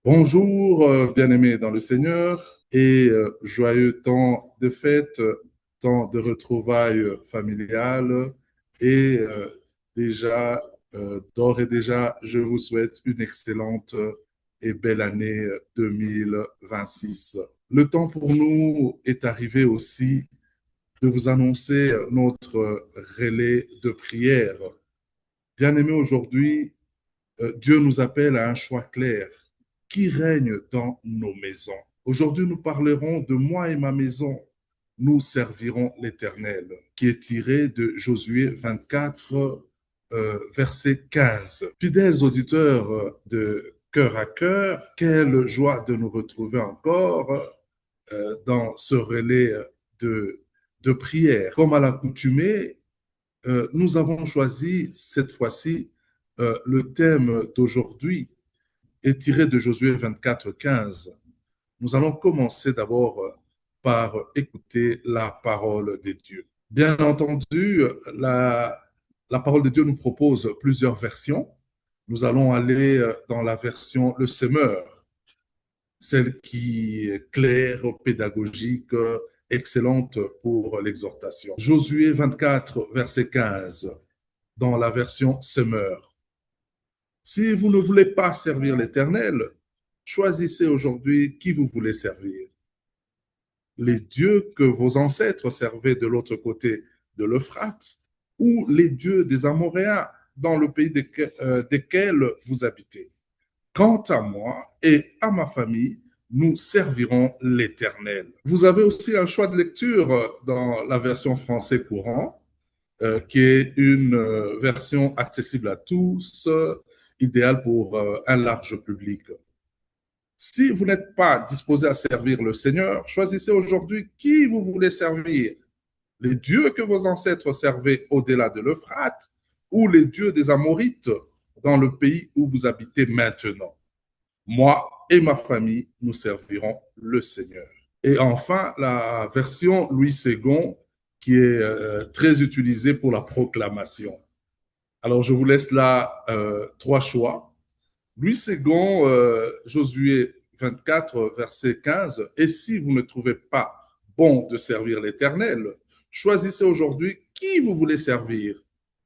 Bonjour, bien-aimés dans le Seigneur, et joyeux temps de fête, temps de retrouvailles familiales. Et déjà, d'ores et déjà, je vous souhaite une excellente et belle année 2026. Le temps pour nous est arrivé aussi de vous annoncer notre relais de prière. Bien-aimés, aujourd'hui, Dieu nous appelle à un choix clair. Qui règne dans nos maisons? Aujourd'hui, nous parlerons de moi et ma maison. Nous servirons l'Éternel, qui est tiré de Josué 24, verset 15. Fidèles auditeurs de Cœur à Cœur, quelle joie de nous retrouver encore dans ce relais de, de prière. Comme à l'accoutumée, nous avons choisi cette fois-ci le thème d'aujourd'hui est tiré de Josué 24, 15. Nous allons commencer d'abord par écouter la parole de Dieu. Bien entendu, la parole de Dieu nous propose plusieurs versions. Nous allons aller dans la version Le Semeur, celle qui est claire, pédagogique, excellente pour l'exhortation. Josué 24, verset 15, dans la version Semeur. Si vous ne voulez pas servir l'Éternel, choisissez aujourd'hui qui vous voulez servir. Les dieux que vos ancêtres servaient de l'autre côté de l'Euphrate ou les dieux des Amoréens dans le pays desquels vous habitez. Quant à moi et à ma famille, nous servirons l'Éternel. Vous avez aussi un choix de lecture dans la version français courant, qui est une version accessible à tous, idéale pour un large public. Si vous n'êtes pas disposé à servir le Seigneur, choisissez aujourd'hui qui vous voulez servir. Les dieux que vos ancêtres servaient au-delà de l'Euphrate ou les dieux des Amorites dans le pays où vous habitez maintenant. Moi et ma famille, nous servirons le Seigneur. Et enfin, la version Louis II, qui est très utilisée pour la proclamation. Alors, je vous laisse là trois choix. Louis II, Josué 24, verset 15. Et si vous ne trouvez pas bon de servir l'Éternel, choisissez aujourd'hui qui vous voulez servir.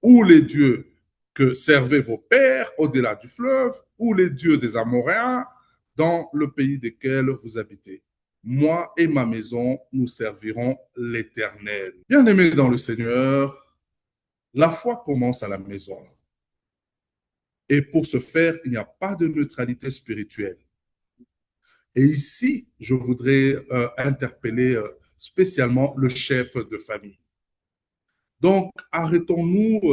Ou les dieux que servaient vos pères au-delà du fleuve, ou les dieux des Amoréens dans le pays desquels vous habitez. Moi et ma maison, nous servirons l'Éternel. Bien-aimés dans le Seigneur, la foi commence à la maison. Et pour ce faire, il n'y a pas de neutralité spirituelle. Et ici, je voudrais interpeller spécialement le chef de famille. Donc, arrêtons-nous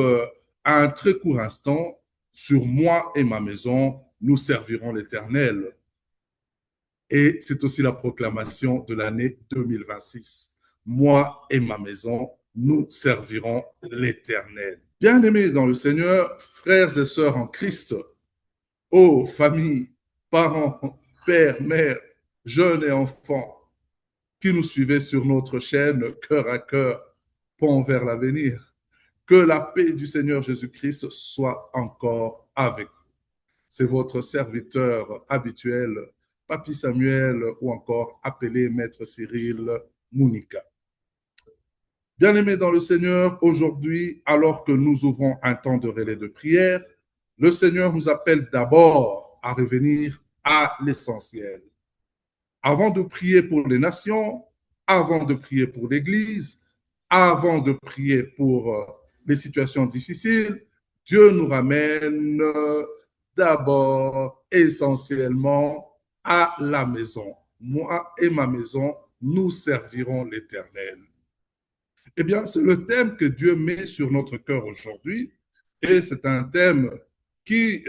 à un très court instant sur moi et ma maison, nous servirons l'Éternel. Et c'est aussi la proclamation de l'année 2026. Moi et ma maison, nous servirons l'Éternel. Bien-aimés dans le Seigneur, frères et sœurs en Christ, ô famille, parents, pères, mères, jeunes et enfants qui nous suivez sur notre chaîne Cœur à Cœur, Pont vers l'avenir, que la paix du Seigneur Jésus-Christ soit encore avec vous. C'est votre serviteur habituel, Papi Samuel, ou encore appelé Maître Cyril Mounika. Bien-aimés dans le Seigneur, aujourd'hui, alors que nous ouvrons un temps de relais de prière, le Seigneur nous appelle d'abord à revenir à l'essentiel. Avant de prier pour les nations, avant de prier pour l'Église, avant de prier pour les situations difficiles, Dieu nous ramène d'abord essentiellement à la maison. Moi et ma maison, nous servirons l'Éternel. Eh bien, c'est le thème que Dieu met sur notre cœur aujourd'hui. Et c'est un thème qui,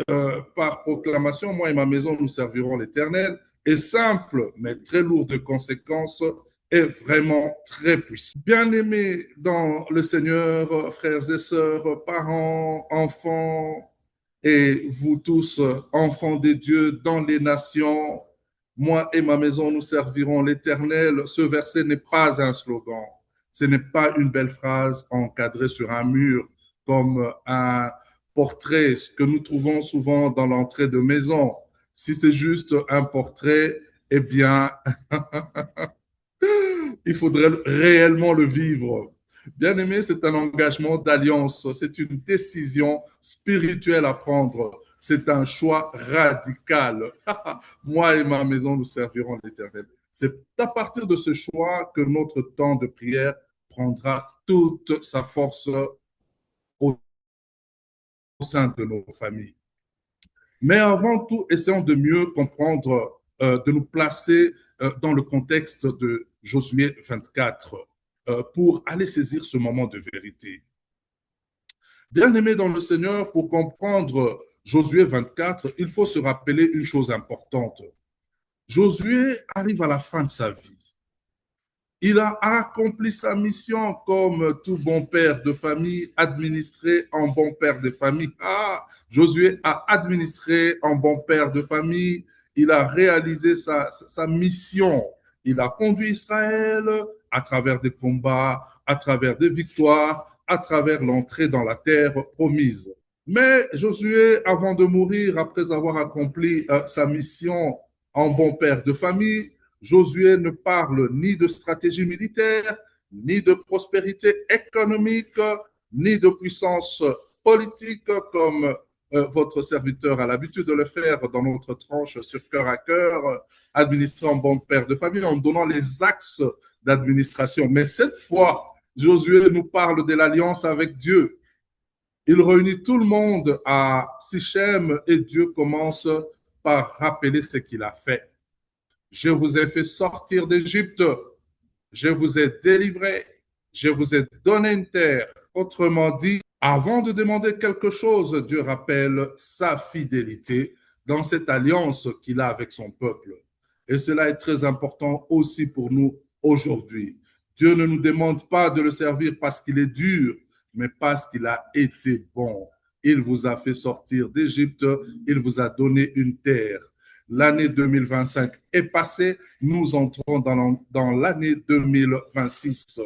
par proclamation, moi et ma maison, nous servirons l'Éternel, est simple, mais très lourd de conséquences et vraiment très puissant. Bien-aimés dans le Seigneur, frères et sœurs, parents, enfants, et vous tous, enfants des dieux dans les nations, moi et ma maison, nous servirons l'Éternel. Ce verset n'est pas un slogan. Ce n'est pas une belle phrase encadrée sur un mur comme un portrait que nous trouvons souvent dans l'entrée de maison. Si c'est juste un portrait, eh bien, il faudrait réellement le vivre. Bien aimé, c'est un engagement d'alliance, c'est une décision spirituelle à prendre, c'est un choix radical. Moi et ma maison, nous servirons l'Éternel. C'est à partir de ce choix que notre temps de prière prendra toute sa force au sein de nos familles. Mais avant tout, essayons de mieux comprendre, de nous placer dans le contexte de Josué 24 pour aller saisir ce moment de vérité. Bien-aimés dans le Seigneur, pour comprendre Josué 24, il faut se rappeler une chose importante. Josué arrive à la fin de sa vie. Il a accompli sa mission comme tout bon père de famille, administré en bon père de famille. Ah, Josué a administré en bon père de famille. Il a réalisé sa mission. Il a conduit Israël à travers des combats, à travers des victoires, à travers l'entrée dans la terre promise. Mais Josué, avant de mourir, après avoir accompli sa mission en bon père de famille, Josué ne parle ni de stratégie militaire, ni de prospérité économique, ni de puissance politique comme votre serviteur a l'habitude de le faire dans notre tranche sur cœur à cœur, administré en bon père de famille, en donnant les axes d'administration. Mais cette fois, Josué nous parle de l'alliance avec Dieu. Il réunit tout le monde à Sichem et Dieu commence par rappeler ce qu'il a fait. Je vous ai fait sortir d'Égypte, je vous ai délivré, je vous ai donné une terre. Autrement dit, avant de demander quelque chose, Dieu rappelle sa fidélité dans cette alliance qu'il a avec son peuple. Et cela est très important aussi pour nous aujourd'hui. Dieu ne nous demande pas de le servir parce qu'il est dur, mais parce qu'il a été bon. Il vous a fait sortir d'Égypte, il vous a donné une terre. L'année 2025 est passée, nous entrons dans l'année 2026.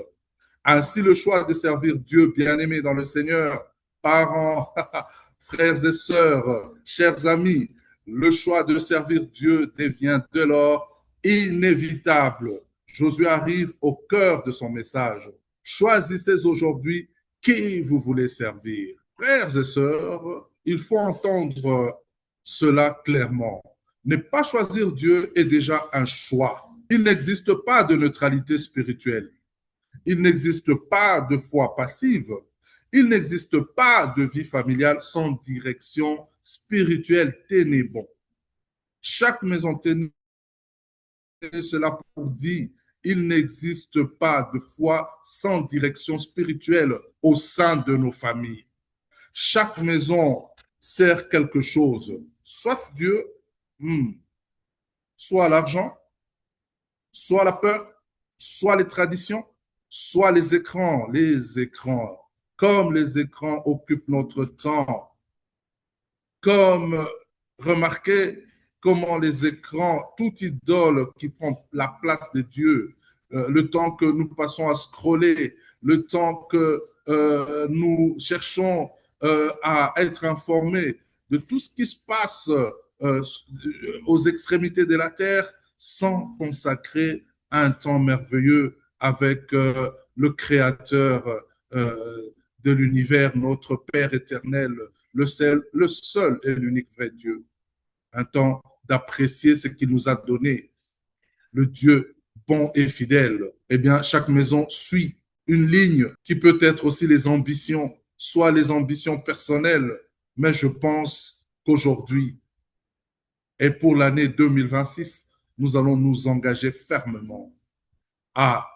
Ainsi, le choix de servir Dieu, bien-aimé dans le Seigneur, parents, frères et sœurs, chers amis, le choix de servir Dieu devient dès lors inévitable. Josué arrive au cœur de son message. Choisissez aujourd'hui qui vous voulez servir. Frères et sœurs, il faut entendre cela clairement. Ne pas choisir Dieu est déjà un choix. Il n'existe pas de neutralité spirituelle. Il n'existe pas de foi passive. Il n'existe pas de vie familiale sans direction spirituelle ténébreux. Chaque maison ténébreuse, cela pour dire, il n'existe pas de foi sans direction spirituelle au sein de nos familles. Chaque maison sert quelque chose, soit Dieu, soit l'argent, soit la peur, soit les traditions, soit les écrans. Les écrans, comme les écrans occupent notre temps, comme remarquez comment les écrans, toute idole qui prend la place de Dieu, le temps que nous passons à scroller, le temps que nous cherchons à être informés de tout ce qui se passe aux extrémités de la terre, sans consacrer un temps merveilleux avec le Créateur de l'univers, notre Père éternel, le seul et l'unique vrai Dieu. Un temps d'apprécier ce qu'il nous a donné, le Dieu bon et fidèle. Eh bien, chaque maison suit une ligne qui peut être aussi les ambitions, soit les ambitions personnelles, mais je pense qu'aujourd'hui et pour l'année 2026, nous allons nous engager fermement à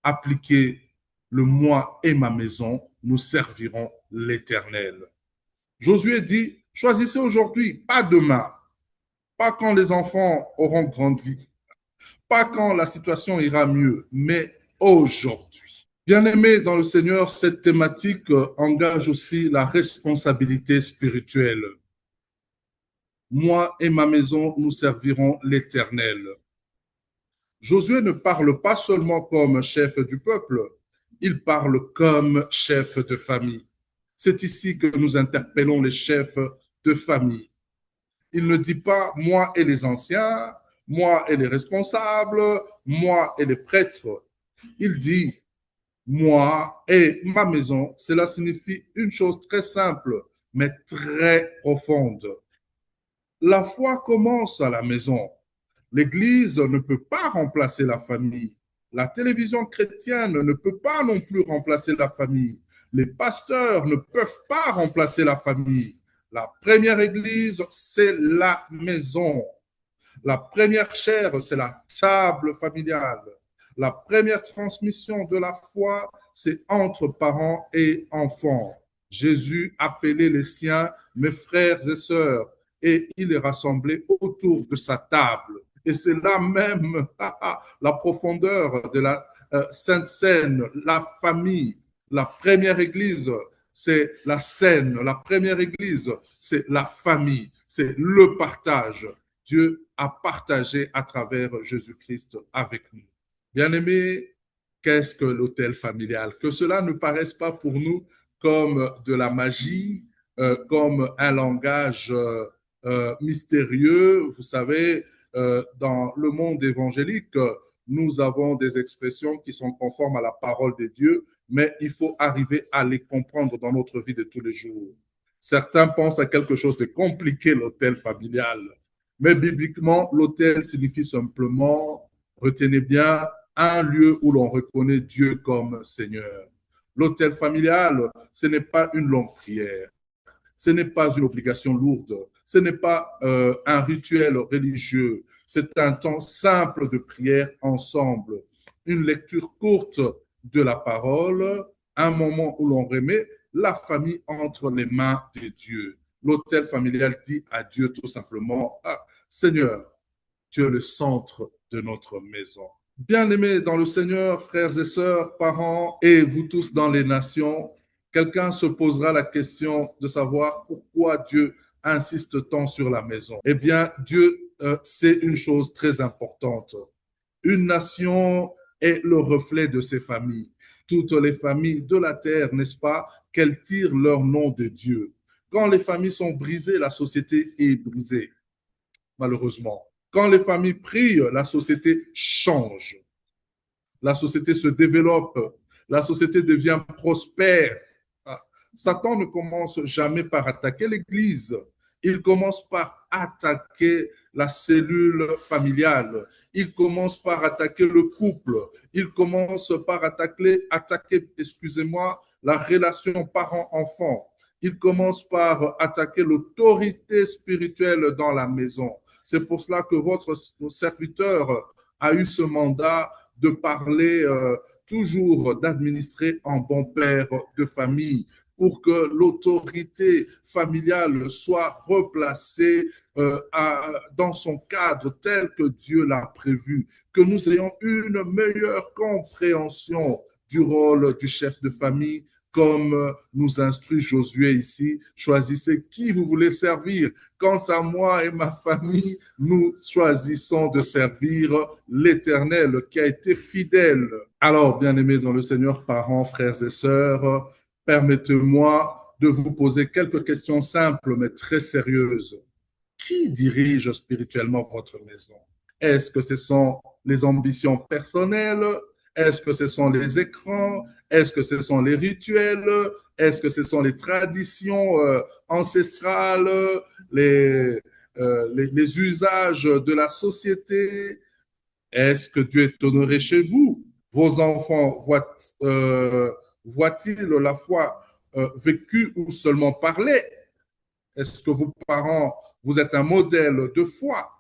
appliquer le moi et ma maison, nous servirons l'Éternel. Josué dit, choisissez aujourd'hui, pas demain, pas quand les enfants auront grandi, pas quand la situation ira mieux, mais aujourd'hui. Bien-aimés dans le Seigneur, cette thématique engage aussi la responsabilité spirituelle. Moi et ma maison, nous servirons l'Éternel. Josué ne parle pas seulement comme chef du peuple, il parle comme chef de famille. C'est ici que nous interpellons les chefs de famille. Il ne dit pas moi et les anciens, moi et les responsables, moi et les prêtres. Il dit moi et ma maison. Cela signifie une chose très simple, mais très profonde. La foi commence à la maison. L'Église ne peut pas remplacer la famille. La télévision chrétienne ne peut pas non plus remplacer la famille. Les pasteurs ne peuvent pas remplacer la famille. La première Église, c'est la maison. La première chair, c'est la table familiale. La première transmission de la foi, c'est entre parents et enfants. Jésus appelait les siens mes frères et sœurs et il les rassemblait autour de sa table. Et c'est là même la profondeur de la Sainte Seine, la famille. La première église, c'est la scène. La première église, c'est la famille, c'est le partage. Dieu a partagé à travers Jésus-Christ avec nous. Bien-aimés, qu'est-ce que l'hôtel familial? Que cela ne paraisse pas pour nous comme de la magie, comme un langage mystérieux. Vous savez, dans le monde évangélique, nous avons des expressions qui sont conformes à la parole de Dieu, mais il faut arriver à les comprendre dans notre vie de tous les jours. Certains pensent à quelque chose de compliqué, l'hôtel familial. Mais bibliquement, l'hôtel signifie simplement, retenez bien, un lieu où l'on reconnaît Dieu comme Seigneur. L'hôtel familial, ce n'est pas une longue prière, ce n'est pas une obligation lourde, ce n'est pas un rituel religieux, c'est un temps simple de prière ensemble, une lecture courte de la parole, un moment où l'on remet la famille entre les mains de Dieu. L'hôtel familial dit à Dieu tout simplement, ah, Seigneur, tu es le centre de notre maison. Bien-aimés dans le Seigneur, frères et sœurs, parents et vous tous dans les nations, quelqu'un se posera la question de savoir pourquoi Dieu insiste tant sur la maison. Eh bien, Dieu, c'est une chose très importante. Une nation est le reflet de ses familles. Toutes les familles de la terre, n'est-ce pas, qu'elles tirent leur nom de Dieu. Quand les familles sont brisées, la société est brisée, malheureusement. Quand les familles prient, la société change. La société se développe. La société devient prospère. Satan ne commence jamais par attaquer l'Église. Il commence par attaquer la cellule familiale. Il commence par attaquer le couple. Il commence par attaquer, excusez-moi, la relation parent-enfant. Il commence par attaquer l'autorité spirituelle dans la maison. C'est pour cela que votre serviteur a eu ce mandat de parler toujours, d'administrer en bon père de famille pour que l'autorité familiale soit replacée dans son cadre tel que Dieu l'a prévu, que nous ayons une meilleure compréhension du rôle du chef de famille, comme nous instruit Josué ici. Choisissez qui vous voulez servir. Quant à moi et ma famille, nous choisissons de servir l'Éternel qui a été fidèle. Alors, bien-aimés dans le Seigneur, parents, frères et sœurs, permettez-moi de vous poser quelques questions simples mais très sérieuses. Qui dirige spirituellement votre maison? Est-ce que ce sont les ambitions personnelles? Est-ce que ce sont les écrans? Est-ce que ce sont les rituels? Est-ce que ce sont les traditions ancestrales, les usages de la société? Est-ce que Dieu est honoré chez vous? Vos enfants voient-ils la foi vécue ou seulement parlée? Est-ce que vos parents, vous êtes un modèle de foi?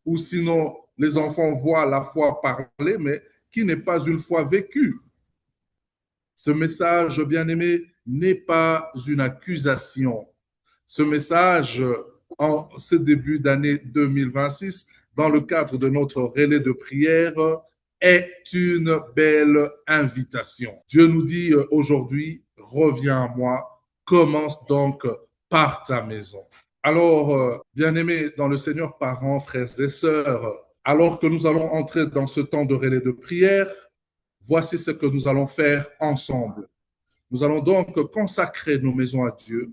Ou sinon, les enfants voient la foi parler, mais qui n'est pas une foi vécue? Ce message, bien-aimé, n'est pas une accusation. Ce message, en ce début d'année 2026, dans le cadre de notre relais de prière, est une belle invitation. Dieu nous dit aujourd'hui, reviens à moi, commence donc par ta maison. Alors, bien-aimés dans le Seigneur, parents, frères et sœurs, alors que nous allons entrer dans ce temps de relais de prière, voici ce que nous allons faire ensemble. Nous allons donc consacrer nos maisons à Dieu,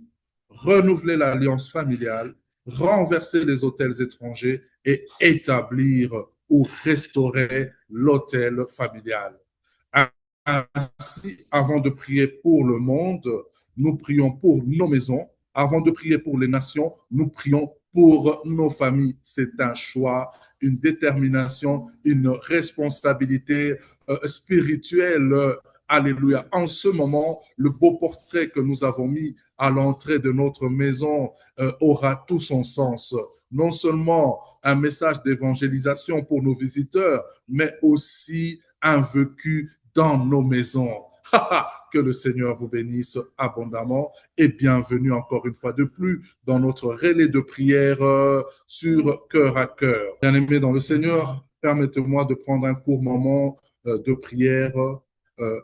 renouveler l'alliance familiale, renverser les autels étrangers et établir ou restaurer l'autel familial. Ainsi, avant de prier pour le monde, nous prions pour nos maisons. Avant de prier pour les nations, nous prions pour nos familles. C'est un choix, une détermination, une responsabilité spirituelle. Alléluia. En ce moment, le beau portrait que nous avons mis à l'entrée de notre maison aura tout son sens. Non seulement un message d'évangélisation pour nos visiteurs, mais aussi un vécu dans nos maisons. Que le Seigneur vous bénisse abondamment et bienvenue encore une fois de plus dans notre relais de prière sur cœur à cœur. Bien-aimés dans le Seigneur, permettez-moi de prendre un court moment de prière euh,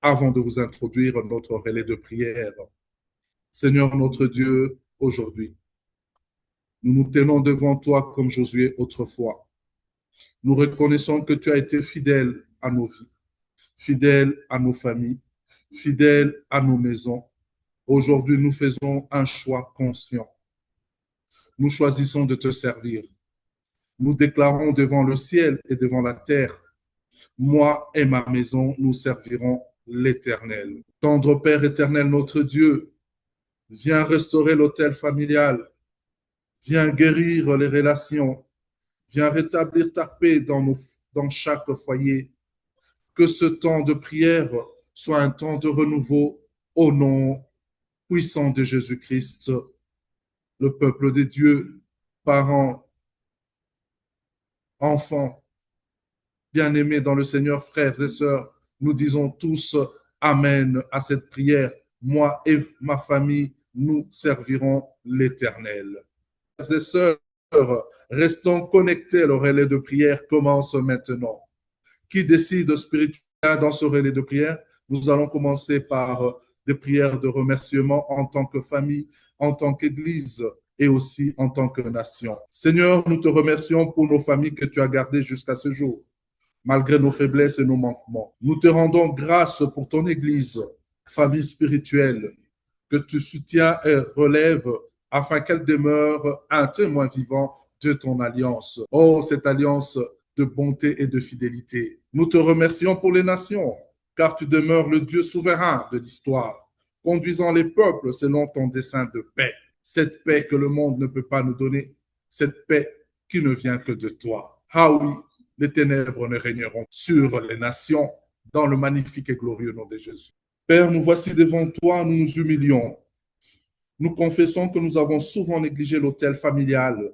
avant de vous introduire notre relais de prière. Seigneur notre Dieu, aujourd'hui, nous nous tenons devant toi comme Josué autrefois. Nous reconnaissons que tu as été fidèle à nos vies, fidèle à nos familles, fidèle à nos maisons. Aujourd'hui, nous faisons un choix conscient. Nous choisissons de te servir. Nous déclarons devant le ciel et devant la terre, moi et ma maison, nous servirons l'Éternel. Tendre Père éternel, notre Dieu, viens restaurer l'autel familial, viens guérir les relations, viens rétablir ta paix dans chaque foyer. Que ce temps de prière soit un temps de renouveau au nom puissant de Jésus-Christ. Le peuple de Dieu, parents, enfants, bien-aimés dans le Seigneur, frères et sœurs, nous disons tous Amen à cette prière. Moi et ma famille, nous servirons l'Éternel. Frères et sœurs, restons connectés. Le relais de prière commence maintenant. Qui décide spirituellement dans ce relais de prière? Nous allons commencer par des prières de remerciement en tant que famille, en tant qu'Église et aussi en tant que nation. Seigneur, nous te remercions pour nos familles que tu as gardées jusqu'à ce jour, malgré nos faiblesses et nos manquements. Nous te rendons grâce pour ton Église, famille spirituelle, que tu soutiens et relèves afin qu'elle demeure un témoin vivant de ton alliance. Oh, cette alliance de bonté et de fidélité. Nous te remercions pour les nations, car tu demeures le Dieu souverain de l'histoire, conduisant les peuples selon ton dessein de paix. Cette paix que le monde ne peut pas nous donner, cette paix qui ne vient que de toi. Ah oui, les ténèbres ne régneront sur les nations dans le magnifique et glorieux nom de Jésus. Père, nous voici devant toi, nous nous humilions. Nous confessons que nous avons souvent négligé l'autel familial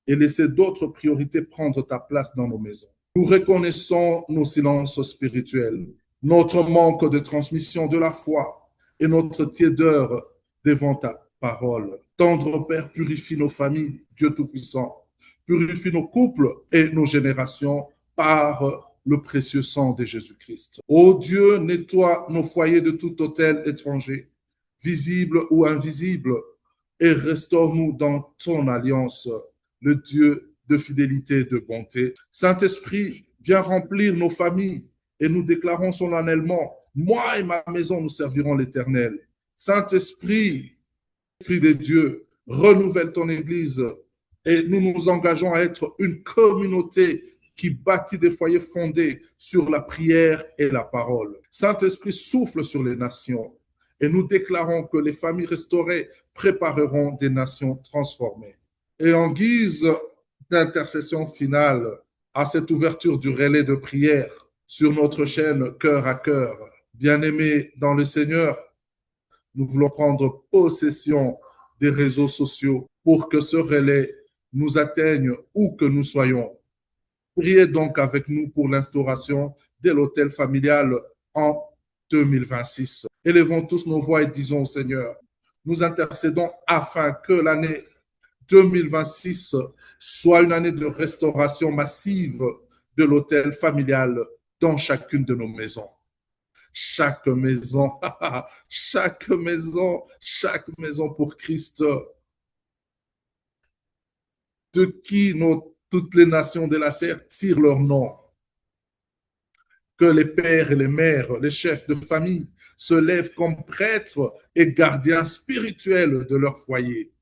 et laissé d'autres priorités prendre ta place dans nos maisons. Nous reconnaissons nos silences spirituels, notre manque de transmission de la foi et notre tiédeur devant ta parole. Tendre Père, purifie nos familles, Dieu Tout-Puissant. Purifie nos couples et nos générations par le précieux sang de Jésus-Christ. Ô Dieu, nettoie nos foyers de tout autel étranger, visible ou invisible, et restaure-nous dans ton alliance, le Dieu de fidélité et de bonté. Saint-Esprit, viens remplir nos familles et nous déclarons solennellement, moi et ma maison, nous servirons l'Éternel. Saint-Esprit, Esprit de Dieu, renouvelle ton Église et nous nous engageons à être une communauté qui bâtit des foyers fondés sur la prière et la parole. Saint-Esprit souffle sur les nations et nous déclarons que les familles restaurées prépareront des nations transformées. Et en guise d'intercession finale à cette ouverture du relais de prière sur notre chaîne Cœur à Cœur, bien-aimés dans le Seigneur, nous voulons prendre possession des réseaux sociaux pour que ce relais nous atteigne où que nous soyons. Priez donc avec nous pour l'instauration de l'hôtel familial en 2026. Élevons tous nos voix et disons au Seigneur, nous intercédons afin que l'année 2026 soit une année de restauration massive de l'hôtel familial dans chacune de nos maisons. Chaque maison, chaque maison, chaque maison pour Christ, de qui toutes les nations de la terre tirent leur nom. Que les pères et les mères, les chefs de famille se lèvent comme prêtres et gardiens spirituels de leur foyer.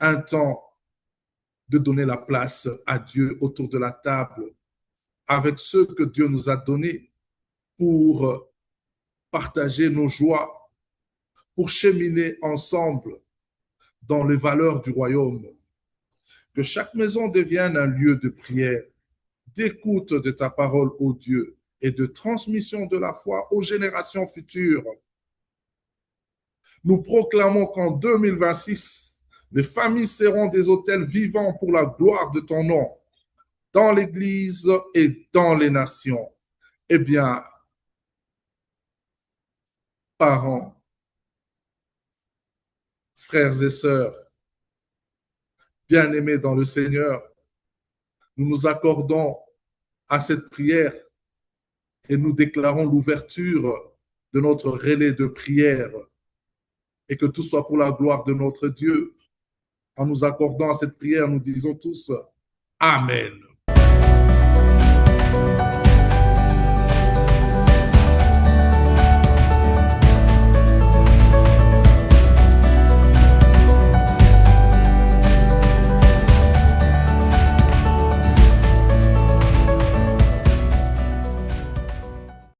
un temps de donner la place à Dieu autour de la table avec ceux que Dieu nous a donnés pour partager nos joies, pour cheminer ensemble dans les valeurs du royaume. Que chaque maison devienne un lieu de prière, d'écoute de ta parole, ô Dieu, et de transmission de la foi aux générations futures. Nous proclamons qu'en 2026, les familles seront des autels vivants pour la gloire de ton nom, dans l'Église et dans les nations. Eh bien, parents, frères et sœurs, bien-aimés dans le Seigneur, nous nous accordons à cette prière et nous déclarons l'ouverture de notre relais de prière et que tout soit pour la gloire de notre Dieu. En nous accordant à cette prière, nous disons tous Amen.